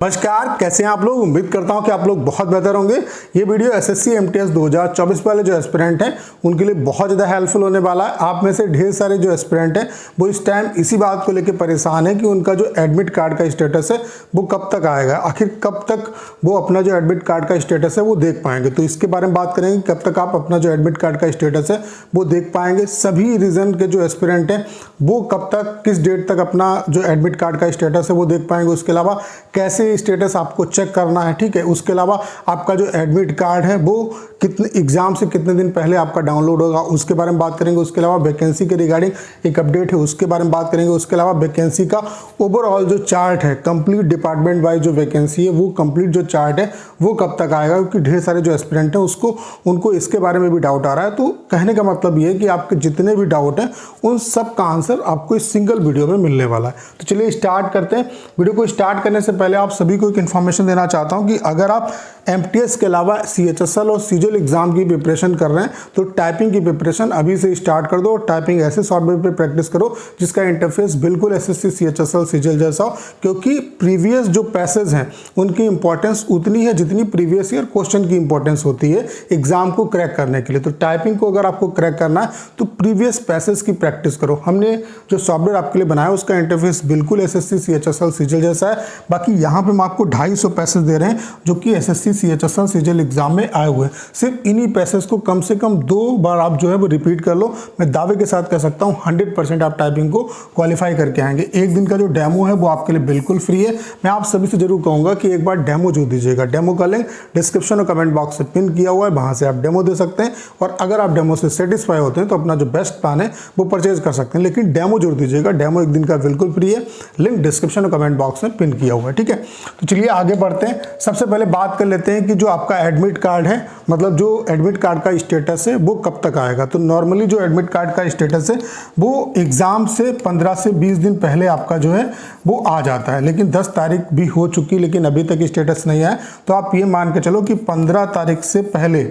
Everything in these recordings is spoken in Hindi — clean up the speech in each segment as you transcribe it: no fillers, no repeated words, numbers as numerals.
नमस्कार, कैसे हैं आप लोग। उम्मीद करता हूं कि आप लोग बहुत बेहतर होंगे। ये वीडियो एसएससी एमटीएस 2024 वाले जो एस्पिरेंट हैं उनके लिए बहुत ज़्यादा हेल्पफुल होने वाला है। आप में से ढेर सारे जो एस्पिरेंट हैं वो इस टाइम इसी बात को लेकर परेशान है कि उनका जो एडमिट कार्ड का स्टेटस है वो कब तक आएगा, आखिर कब तक वो अपना जो एडमिट कार्ड का स्टेटस है वो देख पाएंगे। तो इसके बारे में बात करेंगे, कब तक आप अपना जो एडमिट कार्ड का स्टेटस है वो देख पाएंगे। सभी रीजन के जो एस्पिरेंट हैं वो कब तक, किस डेट तक अपना जो एडमिट कार्ड का स्टेटस है वो देख पाएंगे। उसके अलावा कैसे स्टेटस आपको चेक करना है, ठीक है। उसके अलावा आपका जो एडमिट कार्ड है वो कितने एग्जाम से कितने दिन पहले आपका डाउनलोड होगा उसके बारे में बात करेंगे। उसके अलावा वैकेंसी के रिगार्डिंग एक अपडेट है उसके बारे में बात करेंगे। उसके अलावा वैकेंसी का ओवरऑल जो चार्ट है, कंप्लीट डिपार्टमेंट वाइज जो वैकेंसी है वो कंप्लीट जो चार्ट है वो कब तक आएगा, क्योंकि ढेर सारे जो एस्पिरेंट हैं उनको इसके बारे में भी डाउट आ रहा है। तो कहने का मतलब ये है कि आपके जितने भी डाउट हैं उन सब का आंसर आपको इस सिंगल वीडियो में मिलने वाला है। तो चलिए स्टार्ट करते हैं। वीडियो को स्टार्ट करने से पहले आप सभी को एक इन्फॉर्मेशन देना चाहता हूं कि अगर आप एमटीएस के अलावा सीएचएसएल और सीजीएल एग्जाम की प्रिपरेशन कर रहे हैं तो टाइपिंग की प्रिपरेशन अभी से स्टार्ट कर दो। टाइपिंग ऐसे सॉफ्टवेयर पे प्रैक्टिस करो जिसका इंटरफेस बिल्कुल एसएससी सीएचएसएल सीजीएल जैसा हो, क्योंकि प्रीवियस जो पैसेज हैं उनकी इंपॉर्टेंस उतनी है जितनी प्रीवियस ईयर क्वेश्चन की इंपॉर्टेंस होती है एग्जाम को क्रैक करने के लिए। तो टाइपिंग को अगर आपको क्रैक करना है तो प्रीवियस पैसेज की प्रैक्टिस करो। हमने जो सॉफ्टवेयर आपके लिए बनाया उसका इंटरफेस बिल्कुल एसएससी सीएचएसएल सीजीएल जैसा है। बाकी यहाँ पे हम आपको 250 पैसेज दे रहे हैं जो कि एसएससी सीएचएसएल सीजीएल एग्जाम में आए हुए हैं। सिर्फ इन्हीं पैसेज को कम से कम 2 बार आप जो है वो रिपीट कर लो। मैं दावे के साथ कह सकता हूँ 100% आप टाइपिंग को क्वालिफाई करके आएंगे। एक दिन का जो डेमो है वो आपके लिए बिल्कुल फ्री है। मैं आप सभी से जरूर कहूँगा कि एक बार डेमो जो दीजिएगा। डेमो का लिंक डिस्क्रिप्शन और कमेंट बॉक्स से पिन किया हुआ है, वहाँ से आप डेमो दे सकते हैं। और अगर आप डेमो से सेटिस्फाई होते हैं तो अपना जो बेस्ट प्लान है वो परचेज कर सकते हैं, लेकिन डेमो जरूर दीजिएगा। डेमो एक दिन का बिल्कुल फ्री है, लिंक डिस्क्रिप्शन और कमेंट बॉक्स में पिन किया हुआ है, ठीक है। तो चलिए आगे बढ़ते हैं। सबसे पहले बात कर लेते हैं कि जो आपका एडमिट कार्ड है, मतलब जो एडमिट कार्ड का स्टेटस है वो कब तक आएगा। तो नॉर्मली जो एडमिट कार्ड का स्टेटस है वो एग्जाम से 15 से 20 दिन पहले आपका जो है वो आ जाता है, लेकिन 10 तारीख भी हो चुकी लेकिन अभी तक स्टेटस नहीं आया। तो आप ये मान के चलो कि 15 तारीख से पहले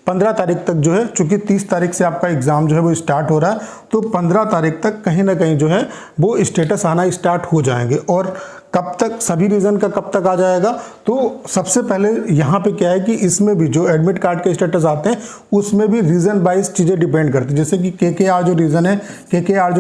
15 तारीख तक जो है, चूंकि 30 तारीख से आपका एग्जाम जो है वो स्टार्ट हो रहा है, तो 15 तारीख तक कहीं ना कहीं जो है वो स्टेटस आना स्टार्ट हो जाएंगे। और कब तक, सभी रीजन का कब तक आ जाएगा, तो सबसे पहले यहाँ पे क्या है कि इसमें भी जो एडमिट कार्ड के स्टेटस आते हैं उसमें भी रीजन वाइज चीज़ें डिपेंड करती हैं। जैसे कि केकेआर जो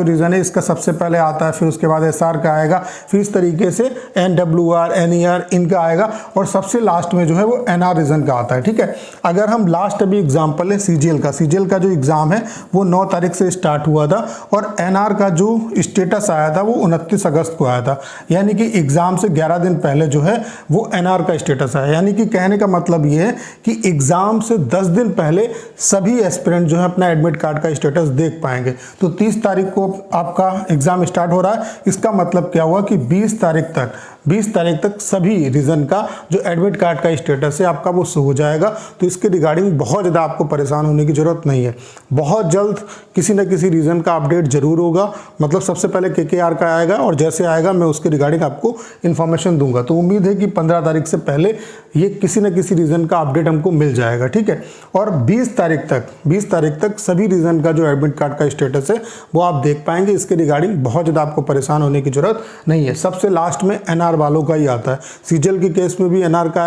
रीजन है इसका सबसे पहले आता है, फिर उसके बाद एसआर का आएगा, फिर इस तरीके से एनडब्ल्यूआर, एनईआर इनका आएगा, और सबसे लास्ट में जो है वो एनआर रीजन का आता है, ठीक है। अगर हम लास्ट अभी एग्जाम्पल है सीजीएल का जो एग्जाम है वो 9 तारीख से स्टार्ट हुआ था और एनआर का जो स्टेटस आया था वो 29 अगस्त को आया था, यानी कि एग्जाम से 11 दिन पहले जो है वो एनआर का स्टेटस आया। यानी कि कहने का मतलब ये है कि एग्जाम से 10 दिन पहले सभी एस्पिरेंट जो है अपना एडमिट कार्ड का स्टेटस देख पाएंगे। तो 30 तारीख को आपका एग्जाम स्टार्ट हो रहा है, इसका मतलब क्या हुआ कि 20 तारीख तक सभी रीजन का जो एडमिट कार्ड का स्टेटस है आपका वो शो हो जाएगा। तो इसके रिगार्डिंग बहुत ज़्यादा आपको परेशान होने की ज़रूरत नहीं है। बहुत जल्द किसी न किसी रीजन का अपडेट जरूर होगा, मतलब सबसे पहले केकेआर का आएगा और जैसे आएगा मैं उसके रिगार्डिंग आपको इन्फॉर्मेशन दूंगा। तो उम्मीद है कि 15 तारीख से पहले ये किसी न किसी रीजन का अपडेट हमको मिल जाएगा, ठीक है। और 20 तारीख तक सभी रीजन का जो एडमिट कार्ड का स्टेटस है वो आप देख पाएंगे। इसके रिगार्डिंग बहुत ज़्यादा आपको परेशान होने की ज़रूरत नहीं है। सबसे लास्ट में एनआर वालों का ही आता है। सीजीएल के केस में भी एनआर का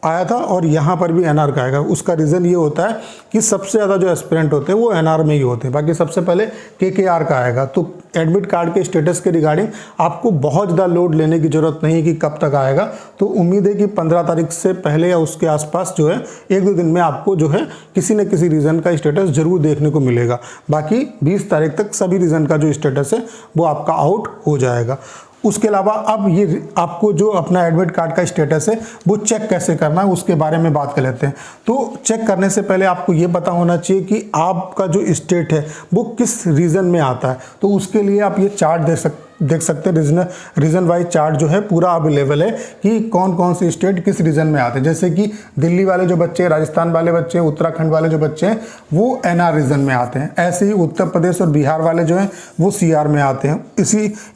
आया था और यहाँ पर भी एनआर का आएगा। उसका रीज़न ये होता है कि सबसे ज़्यादा जो एस्पिरेंट होते हैं वो एनआर में ही होते हैं, बाकी सबसे पहले केकेआर का आएगा। तो एडमिट कार्ड के स्टेटस के रिगार्डिंग आपको बहुत ज़्यादा लोड लेने की ज़रूरत नहीं है कि कब तक आएगा। तो उम्मीद है कि 15 तारीख से पहले या उसके आसपास जो है 1-2 दिन में आपको जो है किसी न किसी रीज़न का स्टेटस जरूर देखने को मिलेगा। बाकी 20 तारीख तक सभी रीज़न का जो स्टेटस है वो आपका आउट हो जाएगा। उसके अलावा अब ये आपको जो अपना एडमिट कार्ड का स्टेटस है वो चेक कैसे करना है उसके बारे में बात कर लेते हैं। तो चेक करने से पहले आपको ये पता होना चाहिए कि आपका जो स्टेट है वो किस रीजन में आता है। तो उसके लिए आप ये चार्ट देख सकते हैं। रीजन वाइज चार्ट जो है पूरा अवेलेबल है कि कौन कौन से स्टेट किस रीजन में आते हैं। जैसे कि दिल्ली वाले जो बच्चे, राजस्थान वाले बच्चे, उत्तराखंड वाले जो बच्चे हैं वो एनआर रीजन में आते हैं। ऐसे ही उत्तर प्रदेश और बिहार वाले जो हैं वो सीआर में आते हैं।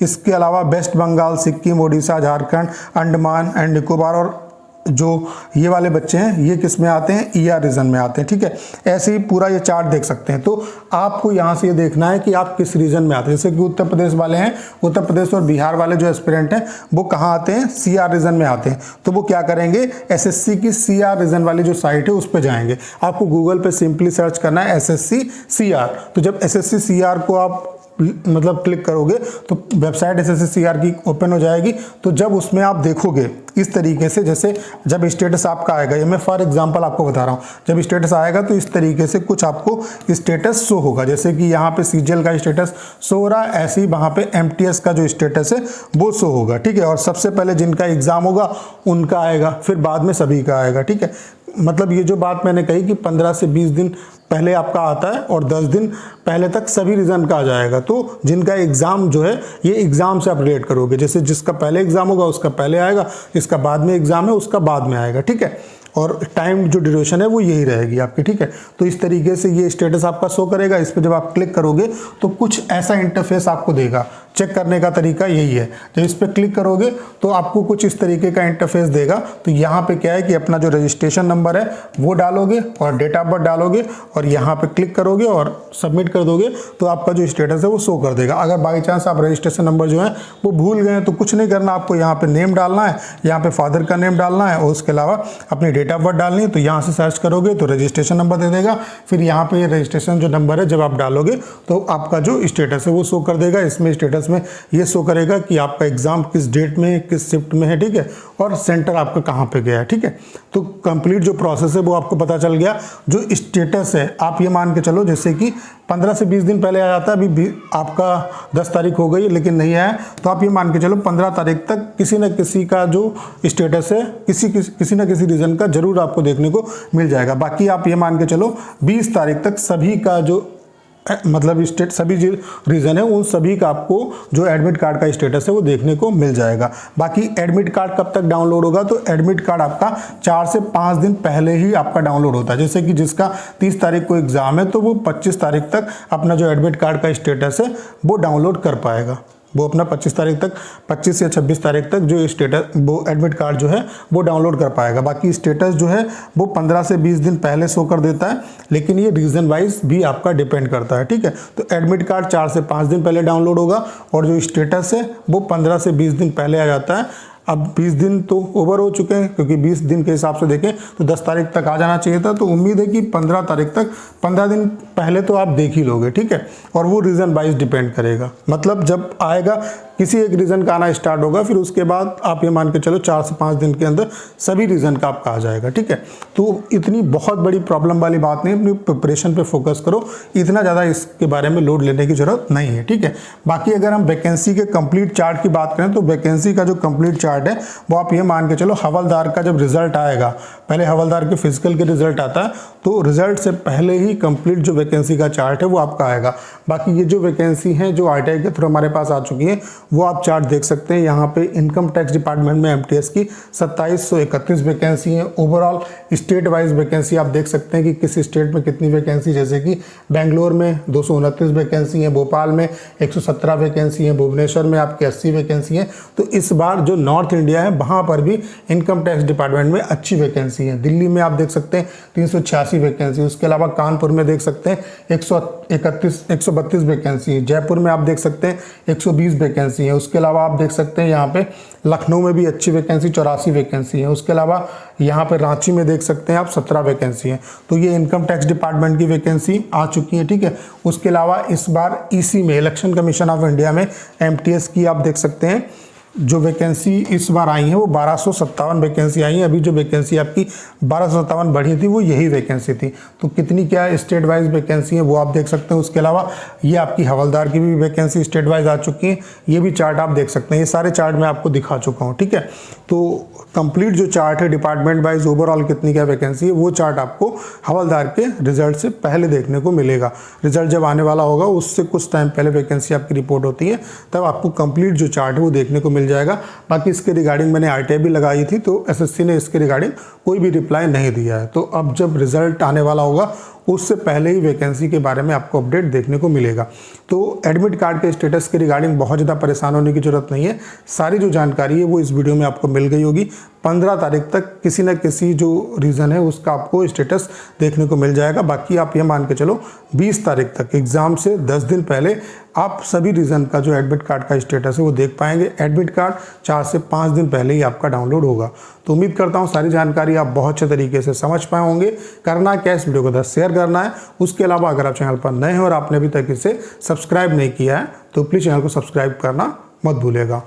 इसके अलावा वेस्ट बंगाल, सिक्किम, ओडिशा, झारखंड, अंडमान एंड निकोबार और जो ये वाले बच्चे हैं ये किस में आते हैं, ER रीजन में आते हैं, ठीक है। ऐसे ही पूरा ये चार्ट देख सकते हैं। तो आपको यहाँ से ये देखना है कि आप किस रीजन में आते हैं। जैसे कि उत्तर प्रदेश वाले हैं, उत्तर प्रदेश और बिहार वाले जो एस्पिरेंट हैं वो कहाँ आते हैं, CR रीजन में आते हैं। तो वो क्या करेंगे, SSC की CR रीजन वाली जो साइट है उस पर जाएंगे। आपको गूगल पे सिंपली सर्च करना है SSC CR। तो जब SSC CR को आप मतलब क्लिक करोगे तो वेबसाइट SSC CR की ओपन हो जाएगी। तो जब उसमें आप देखोगे इस तरीके से, जैसे जब स्टेटस आपका आएगा, ये मैं फॉर एग्जांपल आपको बता रहा हूँ, जब स्टेटस आएगा तो इस तरीके से कुछ आपको स्टेटस शो होगा। जैसे कि यहाँ पे CGL का स्टेटस शो हो रहा है, ऐसे ही वहाँ पे MTS का जो स्टेटस है वो शो होगा, ठीक है। और सबसे पहले जिनका एग्जाम होगा उनका आएगा, फिर बाद में सभी का आएगा, ठीक है। मतलब ये जो बात मैंने कही कि 15 से 20 दिन पहले आपका आता है और 10 दिन पहले तक सभी रीजन का आ जाएगा। तो जिनका एग्जाम जो है ये एग्जाम से आप रिलेट करोगे, जैसे जिसका पहले एग्जाम होगा उसका पहले आएगा, जिसका बाद में एग्जाम है उसका बाद में आएगा, ठीक है। और टाइम जो ड्यूरेशन है वो यही रहेगी आपकी, ठीक है। तो इस तरीके से ये स्टेटस आपका शो करेगा। इस पर जब आप क्लिक करोगे तो कुछ ऐसा इंटरफेस आपको देगा। चेक करने का तरीका यही है, जब इस पर क्लिक करोगे तो आपको कुछ इस तरीके का इंटरफेस देगा। तो यहाँ पे क्या है कि अपना जो रजिस्ट्रेशन नंबर है वो डालोगे और डेट ऑफ बर्थ डालोगे और यहाँ पे क्लिक करोगे और सबमिट कर दोगे तो आपका जो स्टेटस है वो शो कर देगा। अगर बाई चांस आप रजिस्ट्रेशन नंबर जो है वो भूल गए तो कुछ नहीं करना, आपको यहाँ पे नेम डालना है, यहाँ पे फादर का नेम डालना है और उसके अलावा अपनी डेट ऑफ बर्थ डालनी है। तो यहाँ से सर्च करोगे तो रजिस्ट्रेशन नंबर दे देगा। फिर यहाँ पे रजिस्ट्रेशन जो नंबर है जब आप डालोगे तो आपका जो स्टेटस है वो शो कर देगा। इसमें स्टेटस में ये शो करेगा कि आपका एग्जाम किस डेट में किस शिफ्ट में है, ठीक है, और सेंटर आपका कहाँ पे गया है, ठीक है। तो कंप्लीट जो प्रोसेस है वो आपको पता चल गया। जो स्टेटस है आप ये मान के चलो जैसे कि 15 से 20 दिन पहले आ जाता है, अभी आपका 10 तारीख हो गई लेकिन नहीं आया, तो आप ये मान के चलो 15 तारीख तक किसी न किसी का जो स्टेटस है किसी न किसी रीजन का जरूर आपको देखने को मिल जाएगा। बाकी आप ये मान के चलो 20 तारीख तक सभी का जो मतलब सभी जो रीजन है उन सभी का आपको जो एडमिट कार्ड का स्टेटस है वो देखने को मिल जाएगा। बाकी एडमिट कार्ड कब तक डाउनलोड होगा, तो एडमिट कार्ड आपका 4 से 5 दिन पहले ही आपका डाउनलोड होता है। जैसे कि जिसका 30 तारीख को एग्जाम है तो वो 25 तारीख तक अपना जो एडमिट कार्ड का स्टेटस है वो डाउनलोड कर पाएगा। वो अपना 25 तारीख तक 25 या 26 तारीख तक जो स्टेटस वो एडमिट कार्ड जो है वो डाउनलोड कर पाएगा। बाकी स्टेटस जो है वो 15 से 20 दिन पहले शो कर देता है, लेकिन ये रीजन वाइज भी आपका डिपेंड करता है, ठीक है। तो एडमिट कार्ड 4 से 5 दिन पहले डाउनलोड होगा और जो स्टेटस है वो 15 से 20 दिन पहले आ जाता है। अब 20 दिन तो ओवर हो चुके हैं, क्योंकि 20 दिन के हिसाब से देखें तो 10 तारीख तक आ जाना चाहिए था। तो उम्मीद है कि 15 तारीख तक 15 दिन पहले तो आप देख ही लोगे, ठीक है। और वो रीज़न वाइज डिपेंड करेगा, मतलब जब आएगा किसी एक रीज़न का आना स्टार्ट होगा, फिर उसके बाद आप ये मान के चलो 4 से 5 दिन के अंदर सभी रीज़न का आपका आ जाएगा, ठीक है। तो इतनी बहुत बड़ी प्रॉब्लम वाली बात नहीं, अपनी प्रिपरेशन पे फोकस करो, इतना ज़्यादा इसके बारे में लोड लेने की ज़रूरत नहीं है, ठीक है। बाकी अगर हम वैकेंसी के कंप्लीट चार्ट की बात करें तो वैकेंसी का जो कंप्लीट चार्ट है वो आप ये मान के चलो हवलदार का जब रिजल्ट आएगा, पहले हवलदार के फिजिकल के रिजल्ट आता है तो रिजल्ट से पहले ही कंप्लीट जो वैकेंसी का चार्ट है वो आपका आएगा। बाकी ये जो वैकेंसी हैं जो RTI के थ्रू हमारे पास आ चुकी हैं वो आप चार्ट देख सकते हैं। यहाँ पे इनकम टैक्स डिपार्टमेंट में MTS की 2731 वैकेंसी हैं। ओवरऑल स्टेट वाइज वैकेंसी आप देख सकते हैं कि किस स्टेट में कितनी वैकेंसी, जैसे कि बेंगलोर में 229 वैकेंसी हैं, भोपाल में 117 वैकेंसी हैं, भुवनेश्वर में आपकी 80 वैकेंसी हैं। तो इस बार जो नॉर्थ इंडिया है वहाँ पर भी इनकम टैक्स डिपार्टमेंट में अच्छी वैकेंसी है। दिल्ली में आप देख सकते हैं 386 वैकेंसी, उसके अलावा कानपुर में देख सकते हैं 132 वैकेंसी है, जयपुर में आप देख सकते हैं 120 वैकेंसी है। उसके अलावा आप देख सकते हैं यहाँ पे लखनऊ में भी अच्छी वैकेंसी 84 वैकेंसी है। उसके अलावा यहाँ पे रांची में देख सकते हैं आप 17 वैकेंसी हैं। तो ये इनकम टैक्स डिपार्टमेंट की वैकेंसी आ चुकी है, ठीक है। उसके अलावा इस बार EC में इलेक्शन कमीशन ऑफ इंडिया में MTS की आप देख सकते हैं जो वैकेंसी इस बार आई है वो 1257 वैकेंसी आई है। अभी जो वैकेंसी आपकी 1257 बढ़ी थी वो यही वैकेंसी थी। तो कितनी क्या स्टेट वाइज वैकेंसी है वो आप देख सकते हैं। उसके अलावा ये आपकी हवलदार की भी वैकेंसी स्टेट वाइज आ चुकी है, ये भी चार्ट आप देख सकते हैं। ये सारे चार्ट मैं आपको दिखा चुका हूँ, ठीक है। तो कंप्लीट जो चार्ट है डिपार्टमेंट वाइज ओवरऑल कितनी क्या वैकेंसी है वो चार्ट आपको हवलदार के रिजल्ट से पहले देखने को मिलेगा। रिजल्ट जब आने वाला होगा उससे कुछ टाइम पहले वैकेंसी आपकी रिपोर्ट होती है, तब आपको कंप्लीट जो चार्ट है वो देखने को मिल जाएगा। बाकी इसके रिगार्डिंग मैंने RTI भी लगाई थी तो SSC ने इसके रिगार्डिंग कोई भी रिप्लाई नहीं दिया है। तो अब जब रिजल्ट आने वाला होगा उससे पहले ही वैकेंसी के बारे में आपको अपडेट देखने को मिलेगा। तो एडमिट कार्ड के स्टेटस के रिगार्डिंग बहुत ज़्यादा परेशान होने की जरूरत नहीं है। सारी जो जानकारी है वो इस वीडियो में आपको मिल गई होगी। 15 तारीख तक किसी न किसी जो रीज़न है उसका आपको स्टेटस देखने को मिल जाएगा। बाकी आप ये मान के चलो 20 तारीख तक एग्ज़ाम से 10 दिन पहले आप सभी रीज़न का जो एडमिट कार्ड का स्टेटस है वो देख पाएंगे। एडमिट कार्ड 4 से 5 दिन पहले ही आपका डाउनलोड होगा। तो उम्मीद करता हूँ सारी जानकारी आप बहुत अच्छे तरीके से समझ पाए होंगे। करना क्या, इस वीडियो को 10 शेयर करना है। उसके अलावा अगर आप चैनल पर नए हैं और आपने अभी तक इसे सब्सक्राइब नहीं किया है तो प्लीज़ चैनल को सब्सक्राइब करना मत भूलिएगा।